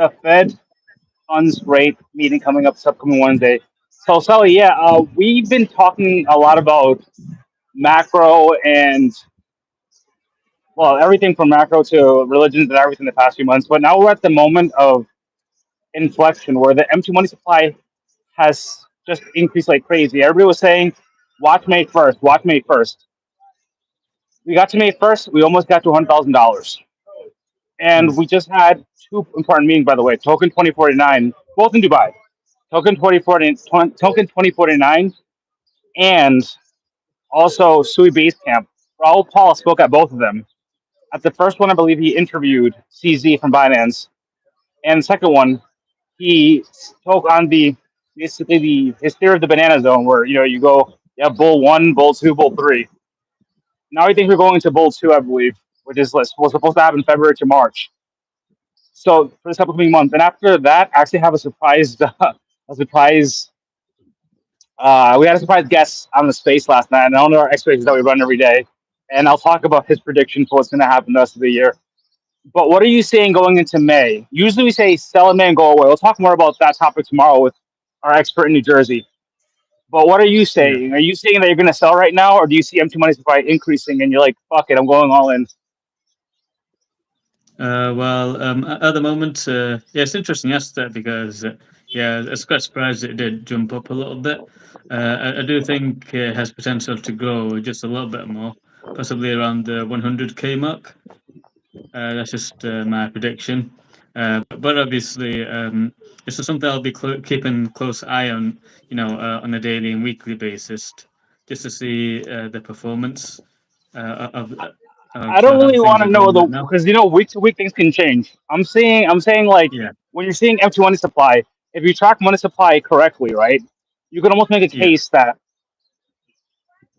the Fed funds rate meeting coming up this upcoming Wednesday. So, Sully, yeah, we've been talking a lot about macro and well, everything from macro to religions and everything the past few months. But now we're at the moment of inflection where the empty money supply has just increased like crazy. Everybody was saying, watch May 1st, watch May 1st. We got to May 1st, we almost got to $100,000. Mm. And we just had two important meetings, by the way, Token 2049, both in Dubai. Token 2049 and also Sui Basecamp. Raul Paul spoke at both of them. At the first one, I believe he interviewed CZ from Binance. And the second one, he spoke on the basically the his theory of the banana zone, where you go, you have bull one, bull two, bull three. Now I think we're going to bull two, I believe, which is was supposed to happen February to March. So for this upcoming month, and after that, I actually have a surprise, a surprise. We had a surprise guest on the space last night, and I don't know our expectations that we run every day. And I'll talk about his prediction for what's going to happen the rest of the year. But what are you saying going into May? Usually we say sell in May and go away. We'll talk more about that topic tomorrow with our expert in New Jersey. But what are you Yeah. saying? Are you saying that you're going to sell right now, or do you see empty money supply increasing and you're like, fuck it, I'm going all in? At the moment, yeah, it's interesting yesterday because, yeah, it's quite surprised it did jump up a little bit. I do think it has potential to grow just a little bit more, possibly around the 100K mark. That's just my prediction. But obviously, it's just something I'll be keeping close eye on, on a daily and weekly basis, just to see the performance I of don't how really things want are to know going the right now. because week to week things can change. I'm saying like Yeah, when you're seeing empty money supply, if you track money supply correctly, right, you can almost make a yeah, case that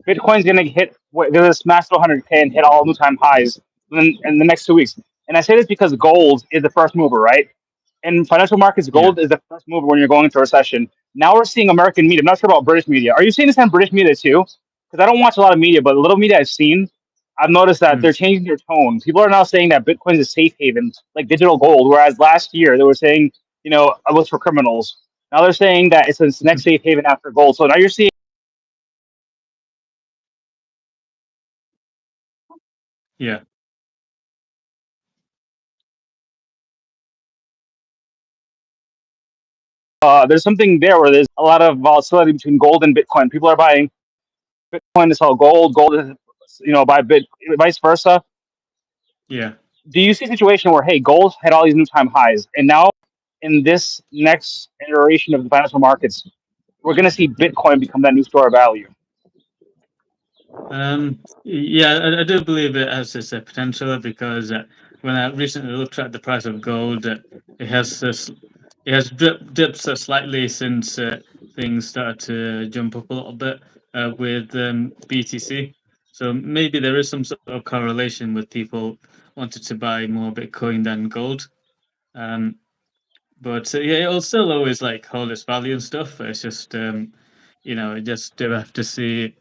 Bitcoin's gonna hit there's this massive 100K and hit all new time highs in the next 2 weeks. And I say this because gold is the first mover, right? In financial markets, yeah. gold is the first mover when you're going into a recession. Now we're seeing American media. I'm not sure about British media. Are you seeing this on British media too? Because I don't watch a lot of media, but the little media I've seen, I've noticed that Mm. they're changing their tone. People are now saying that Bitcoin is a safe haven, like digital gold, whereas last year they were saying, it was for criminals. Now they're saying that it's the next safe haven after gold. So now you're seeing Yeah. there's something there where there's a lot of volatility between gold and Bitcoin. People are buying Bitcoin to sell gold, gold is, buy bit, vice versa. Yeah. Do you see a situation where, hey, gold had all these new time highs, and now in this next iteration of the financial markets, we're going to see Bitcoin become that new store of value? Yeah, I do believe it has this potential because when I recently looked at the price of gold, it has this, it has dipped slightly since things started to jump up a little bit with BTC. So maybe there is some sort of correlation with people wanted to buy more Bitcoin than gold. Um, but yeah, it'll still always like hold its value and stuff. It's just you just do have to see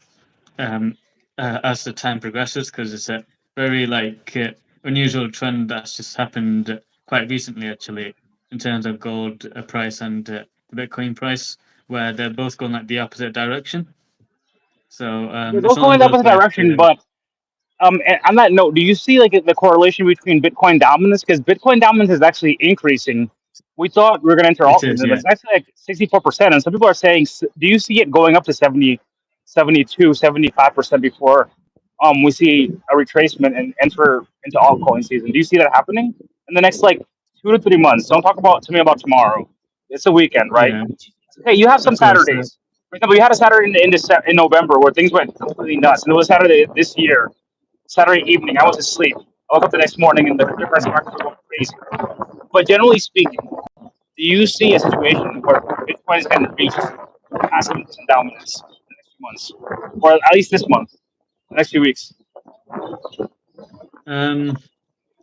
um, as the time progresses because it's a very unusual trend that's just happened quite recently actually in terms of gold price and the Bitcoin price where they're both going like the opposite direction. So They're it's both one going of in the those opposite where direction, but and on that note, do you see like the correlation between Bitcoin dominance? Because Bitcoin dominance is actually increasing. We thought we were going to enter it altcoins, is, but yeah. it's actually like 64%. And some people are saying, do you see it going up to 70, 72, 75% before we see a retracement and enter into altcoin season? Do you see that happening in the next like 2 to 3 months? Don't talk about to me about tomorrow. It's a weekend, right? Yeah, Hey, you have some of course. Saturdays. For example, you had a Saturday in November where things went completely nuts, and it was Saturday this year. Saturday evening, I was asleep. I woke up the next morning and the cryptocurrency markets were going crazy. But generally speaking, do you see a situation where Bitcoin is going to reach past 7% dominance in the next few months, or at least this month, the next few weeks? um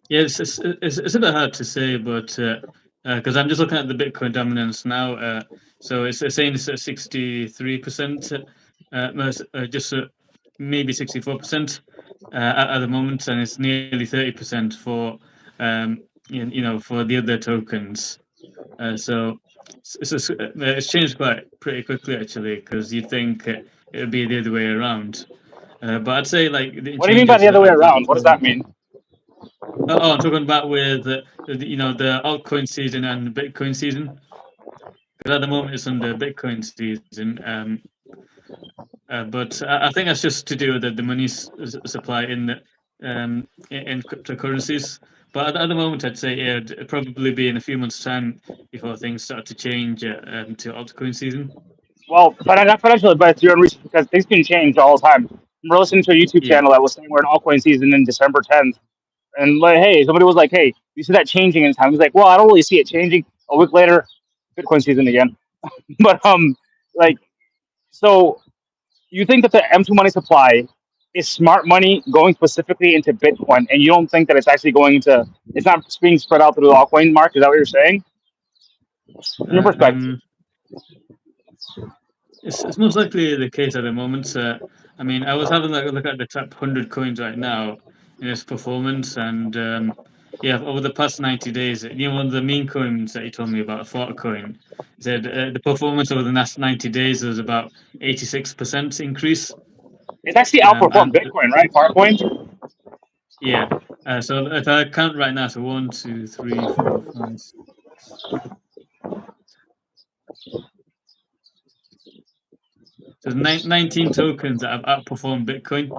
Yeah, it's a bit hard to say, but because I'm just looking at the Bitcoin dominance now, so it's saying it's at 63%, just maybe 64% at the moment, and it's nearly 30% for for the other tokens. So it's changed quite pretty quickly actually, because you'd think it would be the other way around. But I'd say like the What do you mean by the changes other way at the around? What does that mean? I'm talking about with the altcoin season and the Bitcoin season. Because at the moment it's under Bitcoin season, but I think that's just to do with the money supply in cryptocurrencies. But at the moment, I'd say it'd probably be in a few months' time before things start to change to altcoin season. Well, not financially, but it's your own research because things can change all the time. I'm listening to a YouTube Yeah. channel that was saying we're in altcoin season in December 10th, and like, hey, somebody was like, hey, you see that changing in time? He's like, well, I don't really see it changing. A week later, Bitcoin season again. But like, so you think that the M2 money supply is smart money going specifically into Bitcoin, and you don't think that it's actually going into it's not being spread out through the altcoin market? Is that what you're saying? From your perspective, Um, it's most likely the case at the moment. I mean, I was having like a look at the top 100 coins right now in its performance, and yeah, over the past 90 days, one of the meme coins that you told me about, a Fort coin, said the performance over the last 90 days was about 86% increase. it's actually outperformed And Bitcoin, right? Farcoin. yeah, so if I count right now, so one, two, three, four, five, so 19 tokens that have outperformed Bitcoin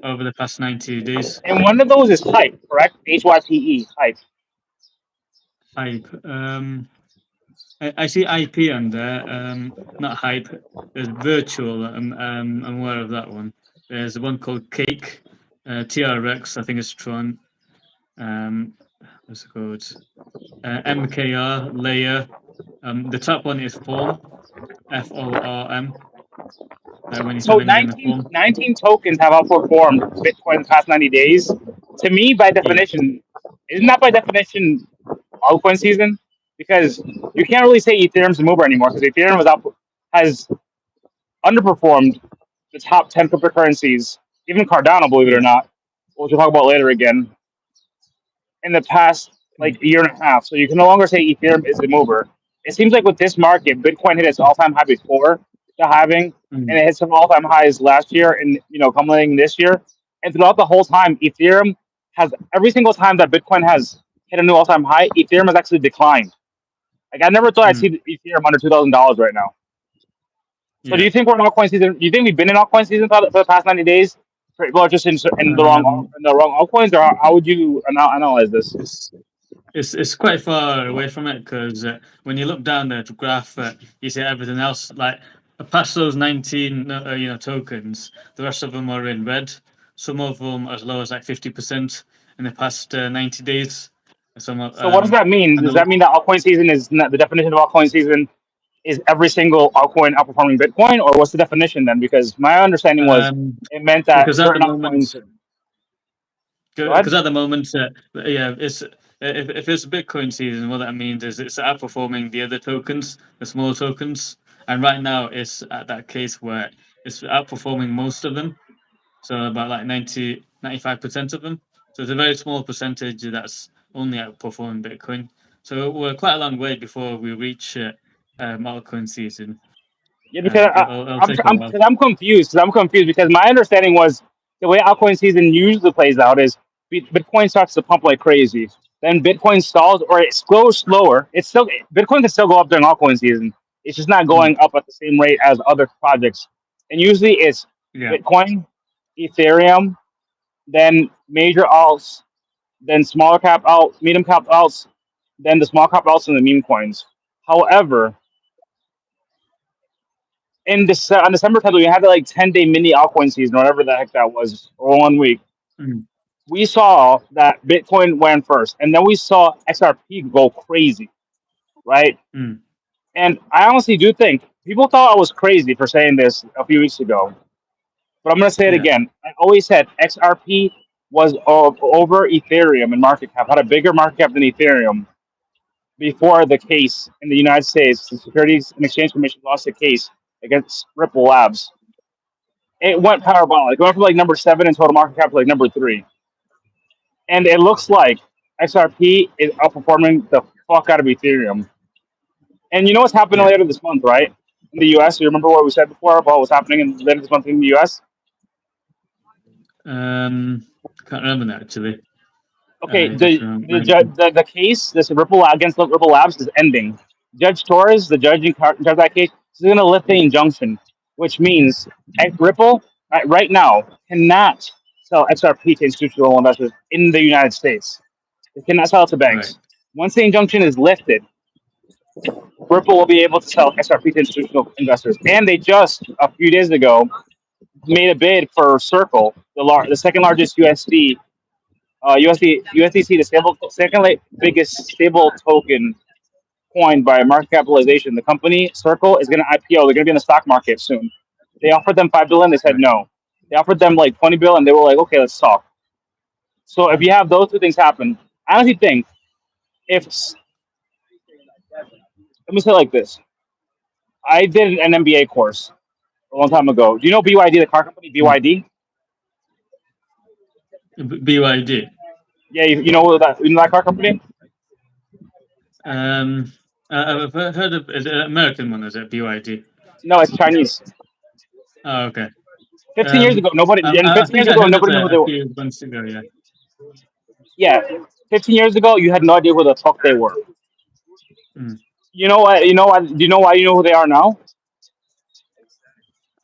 over the past 90 days. And one of those is Hype, correct? HYPE, Hype. Hype. I see IP on there. Not hype. There's virtual. I'm aware of that one. There's one called Cake, TRX. I think it's Tron. Um, what's it called? MKR Layer. The top one is Form. FORM. When you're So filling in the 19, form. 19 tokens have outperformed Bitcoin the past 90 days. To me, by Yeah. definition, isn't that by definition altcoin season? Because you can't really say Ethereum's a mover anymore because Ethereum has underperformed the top 10 cryptocurrencies, even Cardano, believe it or Yeah. not, which we'll talk about later again, in the past like Mm, year and a half. So you can no longer say Ethereum is the mover. It seems like with this market, Bitcoin hit its all-time high before the halving, and mm, it hit some all-time highs last year, and culminating this year. And throughout the whole time, Ethereum has every single time that Bitcoin has hit a new all-time high, Ethereum has actually declined. Like I never thought I'd mm, see Ethereum under $2,000 right now. So do yeah. you think we're in altcoin season? Do you think we've been in altcoin season for the past 90 days? People are just in Um, the wrong altcoins, or how would you analyze this? it's it's quite far away from it, because when you look down the graph, you see everything else like past those 19 tokens. The rest of them are in red. Some of them as low as like 50% in the past 90 days. Some So what does that mean? and Does the, that mean that altcoin season is not, the definition of altcoin season is every single altcoin outperforming Bitcoin, or what's the definition then? Because my understanding was um, it meant that because at the certain moment altcoins. Go ahead. because at the moment, yeah, it's if it's Bitcoin season, what that means is it's outperforming the other tokens, the smaller tokens, and right now it's at that case where it's outperforming most of them, so about like 95% of them. So it's a very small percentage that's only outperforming Bitcoin. So we're quite a long way before we reach altcoin season. Yeah, because It'll take a while. I'm confused. Because I'm confused because my understanding was the way altcoin season usually plays out is Bitcoin starts to pump like crazy, then Bitcoin stalls or it goes slower. It's still Bitcoin can still go up during altcoin season. It's just not Mm, going up at the same rate as other projects. And usually it's yeah. Bitcoin, Ethereum, then major alts, then smaller cap alt, medium cap alts, then the small cap alts and the meme coins. However, on December 10th, we had the like 10-day mini altcoin season, or whatever the heck that was, or 1 week. Mm, We saw that Bitcoin went first, and then we saw XRP go crazy, right? mm, And I honestly do think people thought I was crazy for saying this a few weeks ago, but I'm going to say it yeah. again. I always said XRP was over Ethereum in market cap, had a bigger market cap than Ethereum before the case in the United States. The Securities and Exchange Commission lost the case against Ripple Labs. It went parabolic. It went from like number 7 in total market cap to like number 3. And it looks like XRP is outperforming the fuck out of Ethereum. And you know what's happening Yeah. later this month, right? In the U.S., you remember what we said before about what's happening later this month in the U.S.? Can't remember that actually. Okay, Just remind me. the case, this Ripple against Ripple Labs is ending. Judge Torres, the judge in charge of that case, is going to lift the injunction, which means Ripple right now cannot sell XRP to institutional investors in the United States. They cannot sell it to Right. banks. Once the injunction is lifted, Ripple will be able to sell XRP to institutional investors. And they just a few days ago made a bid for Circle, the second largest USDC, the biggest stable token coined by market capitalization. The company Circle is going to IPO. They're going to be in the stock market soon. They offered them $5 billion. They said Right. no. They offered them like $20 billion, and they were like, okay, let's talk. So if you have those two things happen, I honestly think if let me say it like this: I did an MBA course a long time ago. Do you know BYD, the car company Mm. BYD? BYD. Yeah, you know that car company? Um, I've heard of is it an American one. Is it BYD? No, it's Chinese. Oh, okay. 15 years ago, nobody. And I 15 think years I ago, heard of nobody knew it who they a were. few months ago. Yeah. Yeah, 15 years ago, you had no idea who the fuck they were. Mm. You know what? You know what? Do you know why you know who they are now?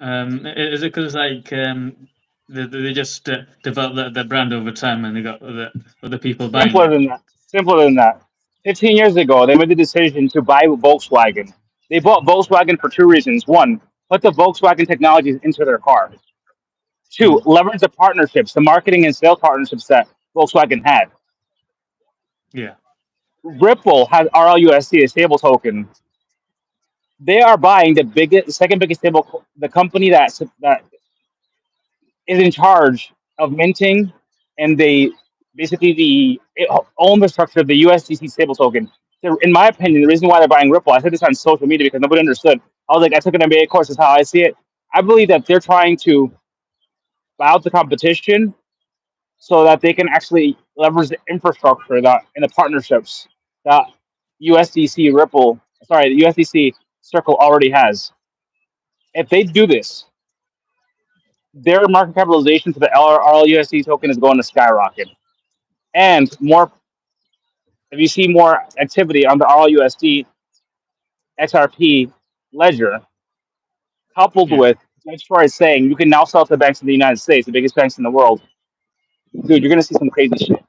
Is it because like they just developed their brand over time and they got other people buying Simpler it? than that. Simpler than that. 15 years ago, they made the decision to buy Volkswagen. They bought Volkswagen for two reasons. One, put the Volkswagen technologies into their car. Two, Mm. leverage the partnerships, the marketing and sales partnerships that Volkswagen had. Yeah. Ripple has RLUSD, a stable token. They are buying the second biggest stable, the company that is in charge of minting and they basically the infrastructure of the USDC stable token. So in my opinion, the reason why they're buying Ripple, I said this on social media because nobody understood. I was like, I took an MBA course. Is how I see it. I believe that they're trying to buy out the competition so that they can actually leverage the infrastructure that and the partnerships that the USDC Circle already has. If they do this, their market capitalization for the RLUSD token is going to skyrocket. And more, if you see more activity on the RLUSD XRP ledger, coupled Yeah. with Judge Troy saying you can now sell to banks in the United States, the biggest banks in the world, dude, you're going to see some crazy shit,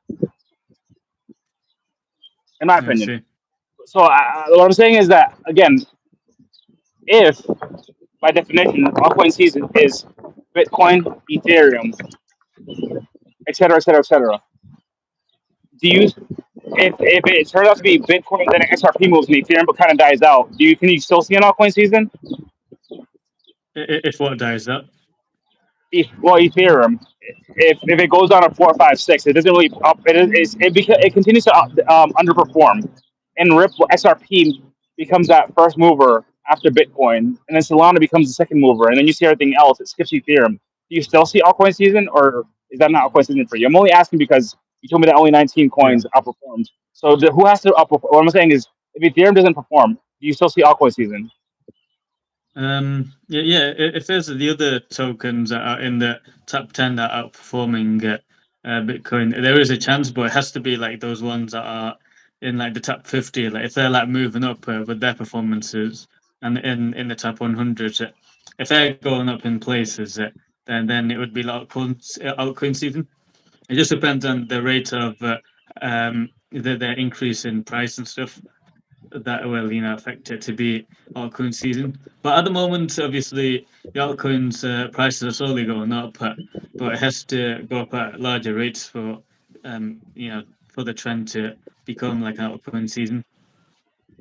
in my I opinion. see. So what I'm saying is that, again, if by definition, altcoin season is Bitcoin, Ethereum, et cetera, et cetera, et cetera. Do you, if it turns out to be Bitcoin, then XRP moves and Ethereum but kind of dies out, can you still see an altcoin season? If what dies up. Well, Ethereum, if it goes down to 4, 5, 6, it doesn't really up. It continues to underperform, and Ripple XRP becomes that first mover after Bitcoin, and then Solana becomes the second mover, and then you see everything else. It skips Ethereum. Do you still see altcoin season, or is that not altcoin season for you? I'm only asking because you told me that only 19 Yeah. coins outperformed. So who has to outperform? What I'm saying is, if Ethereum doesn't perform, do you still see altcoin season? Yeah, yeah. If there's the other tokens that are in the top 10 that are outperforming Bitcoin, there is a chance, but it has to be like those ones that are in like the top 50. Like if they're like moving up with their performances, and in the top 100, if they're going up in places, then it would be like altcoin season. It just depends on the rate of their increase in price and stuff that will affect it to be altcoin season. But at the moment, obviously, the altcoins prices are slowly going up, but it has to go up at larger rates for the trend to become like an altcoin season.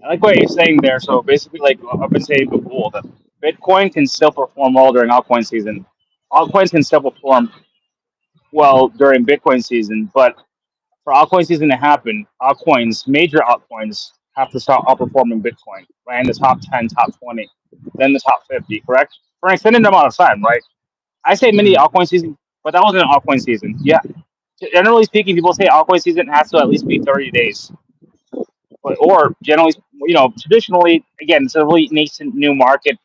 I like what you're saying there. So basically, like I've been saying before, that Bitcoin can still perform well during altcoin season. Altcoins can still perform well during Bitcoin season, but for altcoin season to happen, major altcoins, have to start outperforming Bitcoin, right? In the top 10, top 20, then the top 50, correct? For an extended amount of time, right? I say mini Mm, altcoin season, but that wasn't an altcoin season. Yeah. Generally speaking, people say altcoin season has to at least be 30 days. Or generally, traditionally, again, it's a really nascent new market,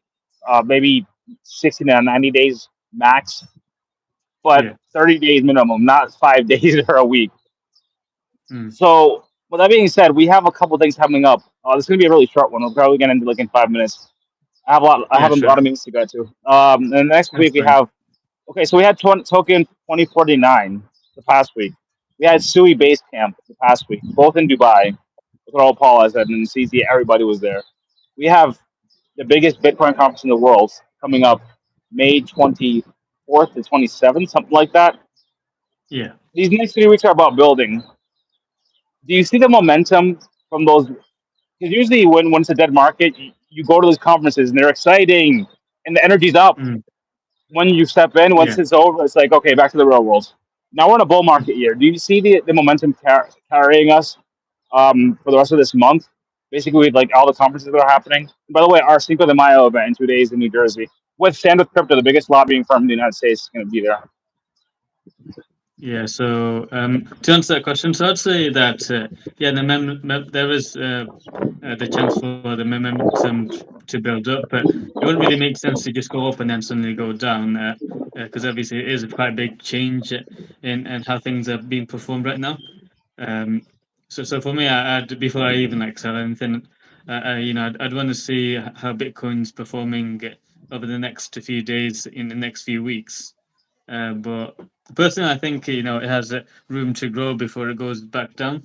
maybe 60 to 90 days max, but Yeah. 30 days minimum, not 5 days or a week. Mm. So, with that being said, we have a couple things coming up. This is going to be a really short one. We're probably going to end like in 5 minutes. I have Yeah. a lot Sure. of meetings to go to. And the next That's week we fine. have. Okay, so we had Token 2049 the past week. We had Sui Base Camp the past week, both in Dubai. With all Paul I said, and CZ, everybody was there. We have the biggest Bitcoin conference in the world coming up May 24th to 27th, something like that. Yeah. These next 3 weeks are about building. Do you see the momentum from those? Because usually when it's a dead market, you go to those conferences and they're exciting and the energy's up. Mm. When you step in, once Yeah. it's over, it's like, okay, back to the real world. Now we're in a bull market year. Do you see the momentum carrying us for the rest of this month? Basically, with like all the conferences that are happening. By the way, our Cinco de Mayo event in 2 days in New Jersey with Stand with Crypto, the biggest lobbying firm in the United States, is going to be there. Yeah. So to answer that question, so I'd say that yeah, there is the chance for the momentum to build up, but it wouldn't really make sense to just go up and then suddenly go down, because obviously it is a quite big change in how things are being performed right now. Um, so for me, I'd before I even like sell anything, I'd want to see how Bitcoin's performing over the next few days, in the next few weeks. But personally, I think it has room to grow before it goes back down.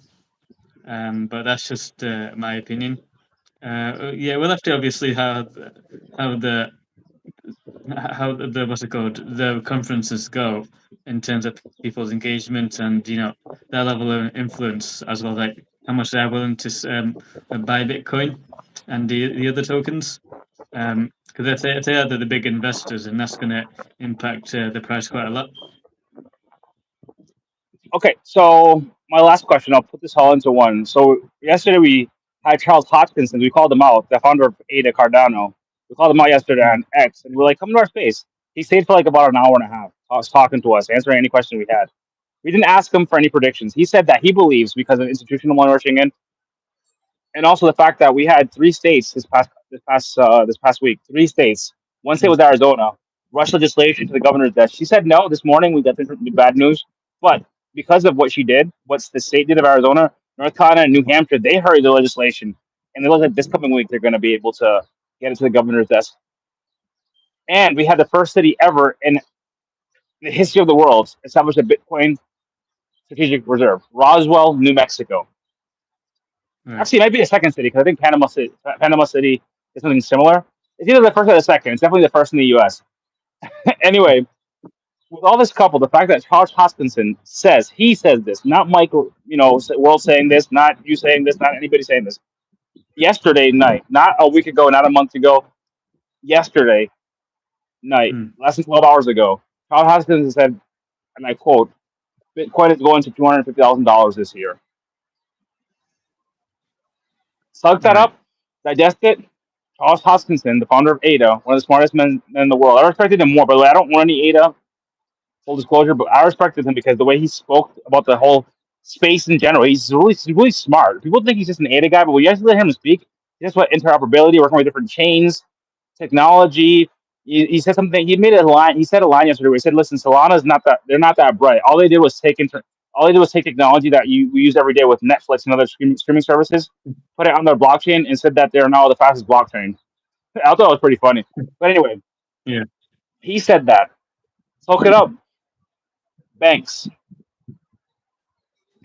But that's just my opinion. Yeah, we'll have to obviously how the how the what's it called, the conferences go in terms of people's engagement and their level of influence, as well as like how much they're willing to buy Bitcoin and the other tokens. Because if they are the big investors, and that's going to impact the price quite a lot. Okay, so my last question, I'll put this all into one. So yesterday we had Charles Hoskinson, we called him out, the founder of Ada Cardano. We called him out yesterday Mm, on X, and we're like, come to our space. He stayed for like about an hour and a half, was talking to us, answering any question we had. We didn't ask him for any predictions. He said that he believes because of institutional money rushing in, and also the fact that we had 3 states this past week, 3 states. One state mm, was Arizona, rushed legislation to the governor's desk. She said no this morning. We got the bad news, but because of what she did, what the state did of Arizona, North Carolina, and New Hampshire, they hurried the legislation, and it looks like this coming week they're going to be able to get it to the governor's desk. And we had the first city ever in the history of the world establish a Bitcoin strategic reserve, Roswell, New Mexico. right. Actually, it might be the second city because I think Panama City is something similar. It's either the first or the second. It's definitely the first in the U.S. Anyway, with all this coupled, the fact that Charles Hoskinson says this, not Michael, World saying this, not you saying this, not anybody saying this. Yesterday night, not a week ago, not a month ago, yesterday night, Mm, less than 12 hours ago, Charles Hoskinson said, and I quote, Bitcoin is going to $250,000 this year. Suck that right. up, digest it. Charles Hoskinson, the founder of ADA, one of the smartest men in the world. I respected him more. By the way, I don't want any ADA, full disclosure, but I respected him because the way he spoke about the whole space in general, he's really smart. People think he's just an ADA guy, but when you actually let him speak, he just what interoperability, working with different chains, technology. He said something. He made a line. He said a line yesterday where he said, "Listen, Solana's not that. They're not that bright. All they did was take technology that we use every day with Netflix and other streaming services, put it on their blockchain, and said that they're now the fastest blockchain." I thought it was pretty funny. But anyway, Yeah. he said that. So look it up. Banks,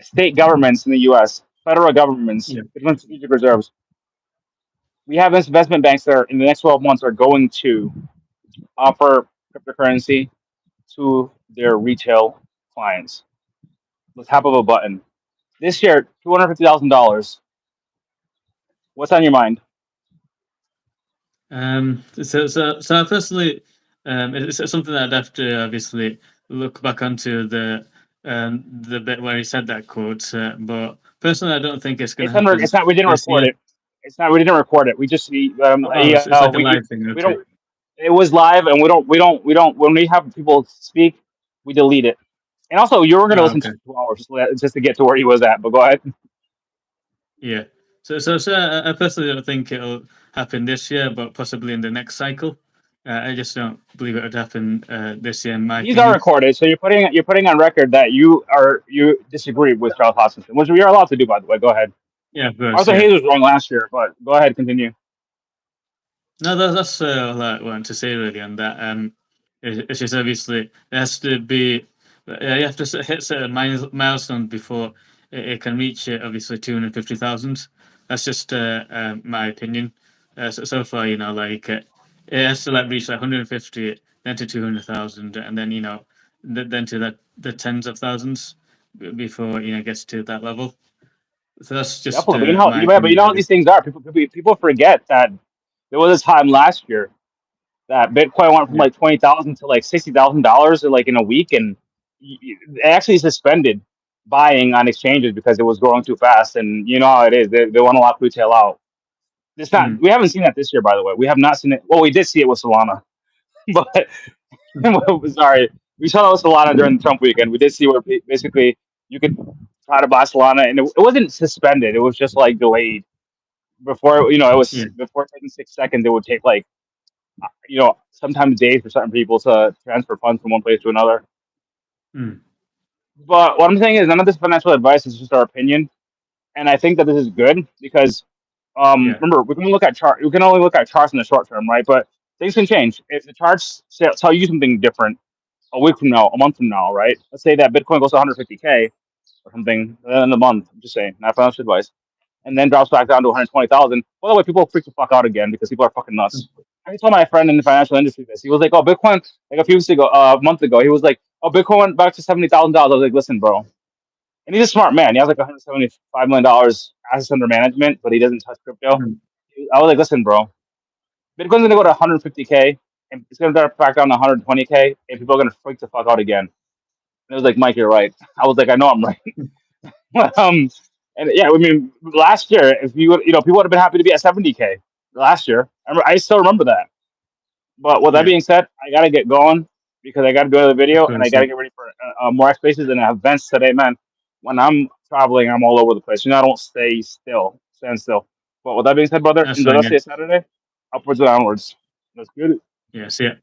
state governments in the U.S., federal governments, Yeah. different strategic reserves. We have investment banks that are in the next 12 months are going to offer cryptocurrency to their retail clients. The tap of a button. This year, $250,000. What's on your mind? So I personally, it's something that I'd have to obviously look back onto the bit where he said that quote. But personally, I don't think it's going to It's under. happen It's not. We didn't this record year. it. It's not. We didn't record it. We just. Oh, it's like a live thing. We Okay. don't. It was live, and we don't. When we have people speak, we delete it. And also, you were going to Oh, listen to okay. 2 hours just to get to where he was at. But go ahead. Yeah. I personally don't think it'll happen this year, but possibly in the next cycle. I just don't believe it would happen this year, in my These are opinion. recorded, so you're putting on record that you disagree with Charles Hoskinson, which we are allowed to do, by the way. Go ahead. Yeah, of course, Arthur yeah. Hayes was wrong last year, but go ahead, continue. No, that's all I want to say really on that. It's just obviously it has to be. You have to hit certain milestone before it can reach obviously 250,000. That's just my opinion. So far, like it has to like reach like 150, then to 200,000, and then then to the tens of thousands before it gets to that level. So that's just Definitely, but my you opinion, know how really. these things are. People forget that there was a time last year that Bitcoin went from Yeah. like 20,000 to like $60,000 in a week, and it actually suspended buying on exchanges because it was growing too fast. And you know how it is; they want to lock retail out. It's not. Mm. We haven't seen that this year, by the way. We have not seen it. Well, we did see it with Solana, but sorry, we saw it with Solana during the Trump weekend. We did see where basically you could try to buy Solana, and it wasn't suspended. It was just like delayed before. It Yeah. was before taking 6 seconds. It would take like sometimes days for certain people to transfer funds from one place to another. Mm. But what I'm saying is none of this financial advice is just our opinion, and I think that this is good because Yeah. remember we can look at chart. We can only look at charts in the short term, right? But things can change if the charts tell you something different a week from now, a month from now, right? Let's say that Bitcoin goes to 150K or something in the month. I'm just saying, not financial advice, and then drops back down to 120,000. By the way, people freak the fuck out again because people are fucking nuts. I told my friend in the financial industry this. He was like, "Oh, Bitcoin." Like a few weeks ago, a month ago, he was like, "Oh, Bitcoin went back to $70,000." I was like, "Listen, bro." And he's a smart man. He has like $175 million assets under management, but he doesn't touch crypto. Mm. I was like, "Listen, bro. Bitcoin's gonna go to 150K, and it's gonna drop back down to 120K, and people are gonna freak the fuck out again." And it was like, "Mike, you're right." I was like, "I know I'm right." um, and yeah, I mean, last year, if you would, people would have been happy to be at 70K last year. I still remember that. But with that Yeah. being said, I gotta get going because I gotta do another Of video and I course, yeah. gotta get ready for more spaces and events today, man. When I'm traveling, I'm all over the place. I don't stand still. But with that being said, brother, That's enjoy the fine. rest Yeah. of your Saturday. Upwards and onwards. That's good. Yeah. See ya.